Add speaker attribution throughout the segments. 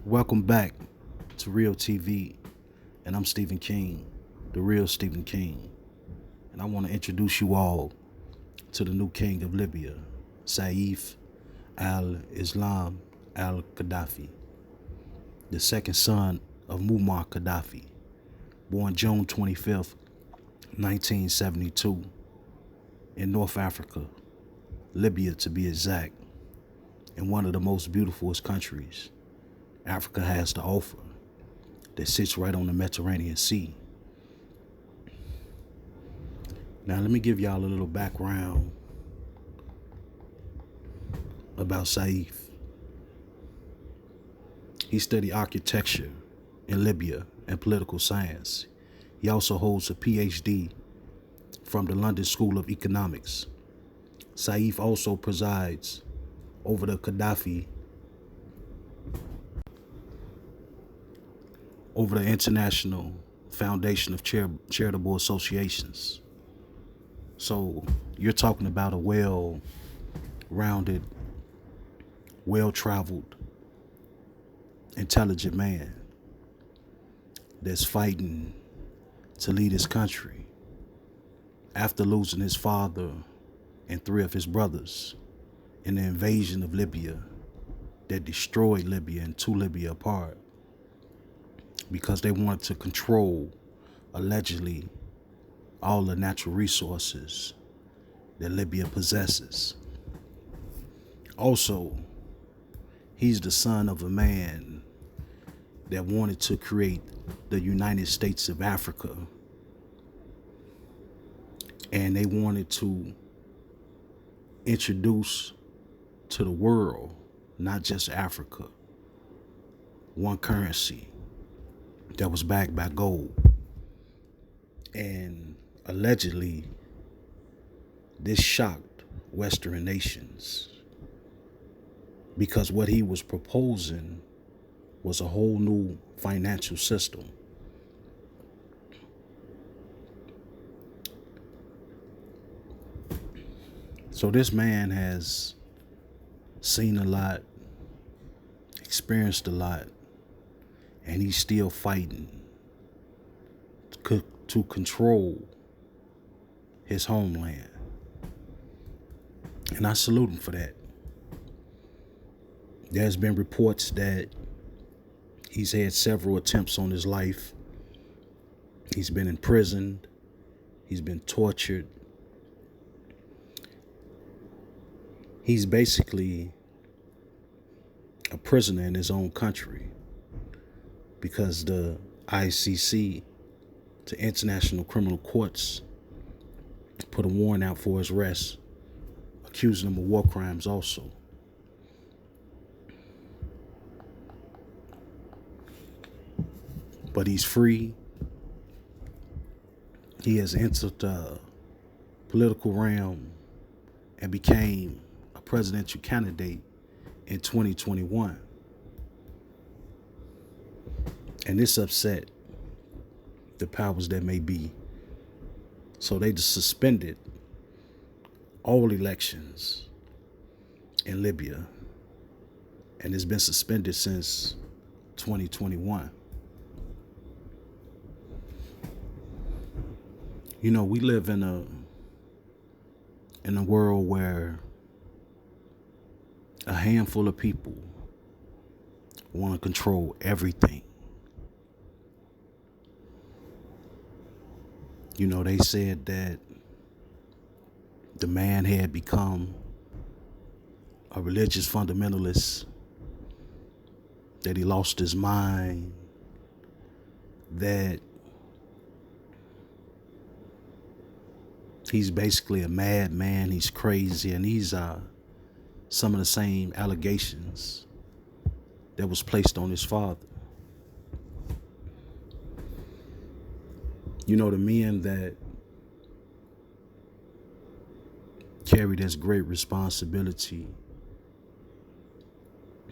Speaker 1: Welcome back to Real TV, and I'm Stephen King, the real Stephen King. And I want to introduce you all to the new king of Libya, Saif al-Islam al-Gaddafi, the second son of Muammar Gaddafi, born June 25th, 1972, in North Africa, Libya to be exact, in one of the most beautifulest countries Africa has to offer, that sits right on the Mediterranean Sea. Now, let me give y'all a little background about Saif. He studied architecture in Libya and political science. He also holds a PhD from the London School of Economics. Saif also presides over the International Foundation of Charitable Associations. So you're talking about a well-rounded, well-traveled, intelligent man that's fighting to lead his country after losing his father and three of his brothers in the invasion of Libya that destroyed Libya and tore Libya apart because they wanted to control, allegedly, all the natural resources that Libya possesses. Also, he's the son of a man that wanted to create the United States of Africa, and they wanted to introduce to the world, not just Africa, one currency that was backed by gold. And allegedly, this shocked Western nations because what he was proposing was a whole new financial system. So this man has seen a lot, experienced a lot, and he's still fighting to control his homeland. And I salute him for that. There's been reports that he's had several attempts on his life. He's been imprisoned. He's been tortured. He's basically a prisoner in his own country because the ICC, the International Criminal Courts, put a warrant out for his arrest, accusing him of war crimes also. But he's free. He has entered the political realm and became a presidential candidate in 2021. And this upset the powers that may be. So they just suspended all elections in Libya. And it's been suspended since 2021. You know, we live in a world where a handful of people want to control everything. You know, they said that the man had become a religious fundamentalist, that he lost his mind, that he's basically a madman, he's crazy, and these are some of the same allegations that was placed on his father. You know, the men that carry this great responsibility,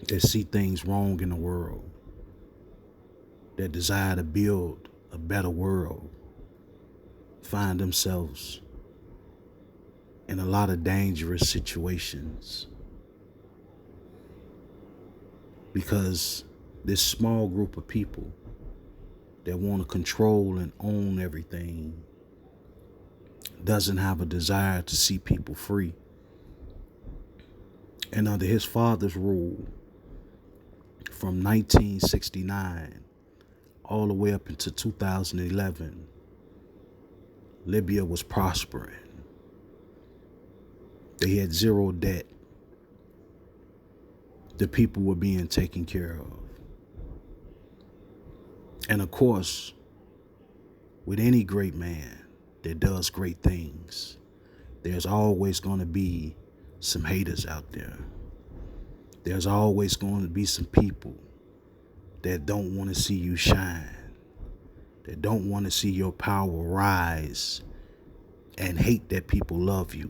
Speaker 1: that see things wrong in the world, that desire to build a better world, find themselves in a lot of dangerous situations because this small group of people that want to control and own everything doesn't have a desire to see people free. And under his father's rule, from 1969 all the way up into 2011, Libya was prospering. They had zero debt. The people were being taken care of. And of course, with any great man that does great things, there's always going to be some haters out there. There's always going to be some people that don't want to see you shine, that don't want to see your power rise, and hate that people love you.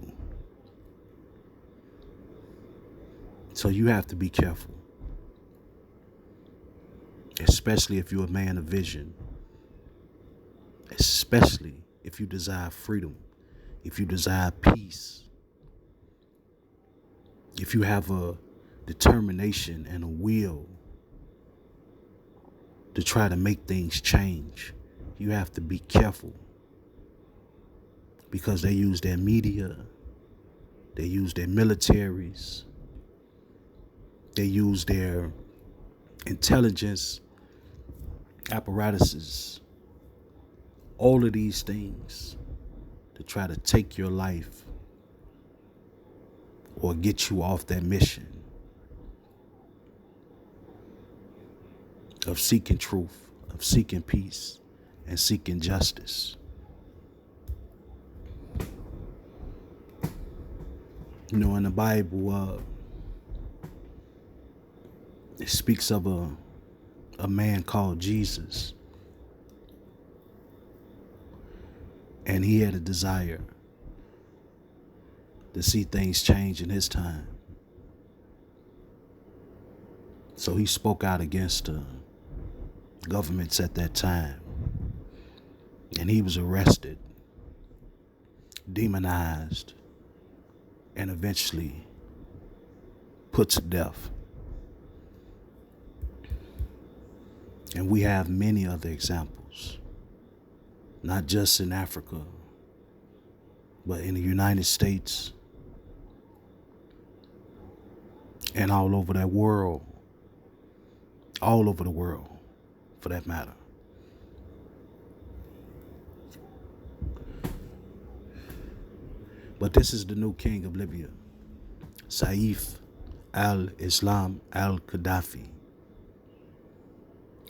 Speaker 1: So you have to be careful, especially if you're a man of vision, especially if you desire freedom, if you desire peace, if you have a determination and a will to try to make things change. You have to be careful, because they use their media, they use their militaries, they use their intelligence apparatuses, all of these things to try to take your life or get you off that mission of seeking truth, of seeking peace, and seeking justice. You know, in the Bible, it speaks of a man called Jesus. And he had a desire to see things change in his time. So he spoke out against the governments at that time. And he was arrested, demonized, and eventually put to death. And we have many other examples, not just in Africa, but in the United States and all over the world for that matter. But this is the new king of Libya, Saif al-Islam al-Gaddafi,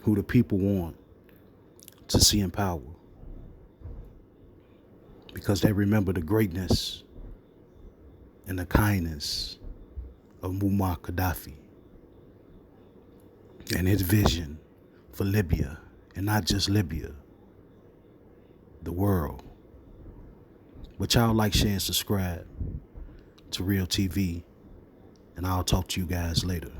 Speaker 1: who the people want to see in power, because they remember the greatness and the kindness of Muammar Gaddafi and his vision for Libya, and not just Libya, the world. But y'all like, share, and subscribe to Real TV, and I'll talk to you guys later.